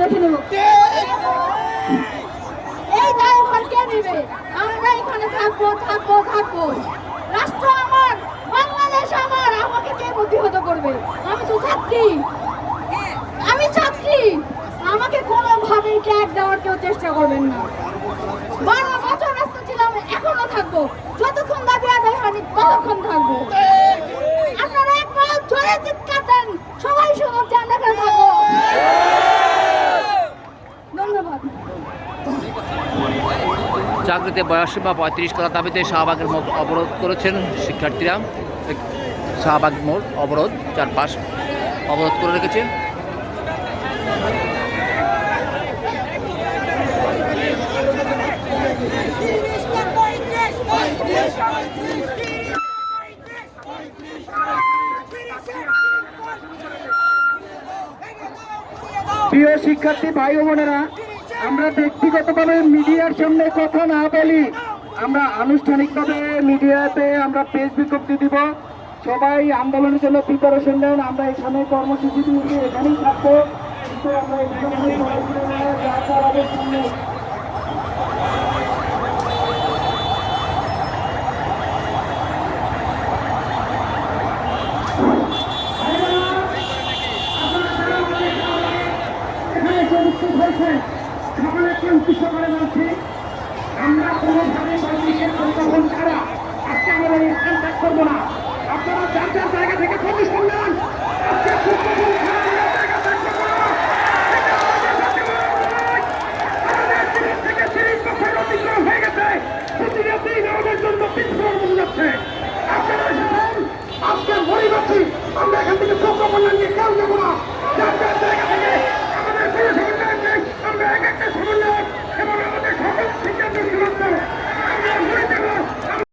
দেখে নেব। এই দায়ভার কে নেবে? আমরা এখানে থাকবো থাকবো থাকবো। রাষ্ট্র আমার, বাংলাদেশ আমার, আমাকে কে প্রতিহত করবে? আমি তো ছাত্রী, আমি ছাত্রী, আমাকে কোনোভাবেই ট্যাগ দেওয়ার কেউ চেষ্টা করবেন না। 12 বছর রাস্তা ছিলাম, এখনো থাকবো, যতক্ষণ দাবি আদায় হয়নি ততক্ষণ থাকবো। আপনারা একবার জোরে চিৎকার দেন, সবাই শুনুন যে আমরা এখানে থাকবো। ধন্যবাদ। চাকরিতে বয়সসীমা 35 করার দাবিতে শাহবাগের মোড় অবরোধ করেছেন শিক্ষার্থীরা। শাহবাগ মোড় অবরোধ, চারপাশ অবরোধ করে রেখেছে। প্রিয় শিক্ষার্থী ভাই ও বোনেরা, আমরা ব্যক্তিগতভাবে মিডিয়ার সামনে কথা না বলি, আমরা আনুষ্ঠানিকভাবে মিডিয়াতে আমরা প্রেস বিজ্ঞপ্তি দিব। সবাই আন্দোলনের জন্য প্রিপারেশন নেন। আমরা এখানে কর্মসূচি দিয়ে এখানেই থাকবো, কিন্তু আমরা সামনে আমরা কোনোভাবে বাংলাদেশের সংগঠন ছাড়া আজকে আমরা স্থান ত্যাগ করবো না। আপনারা যার যার জায়গা থেকে প্রতিষ্ঠান নেন। আজকে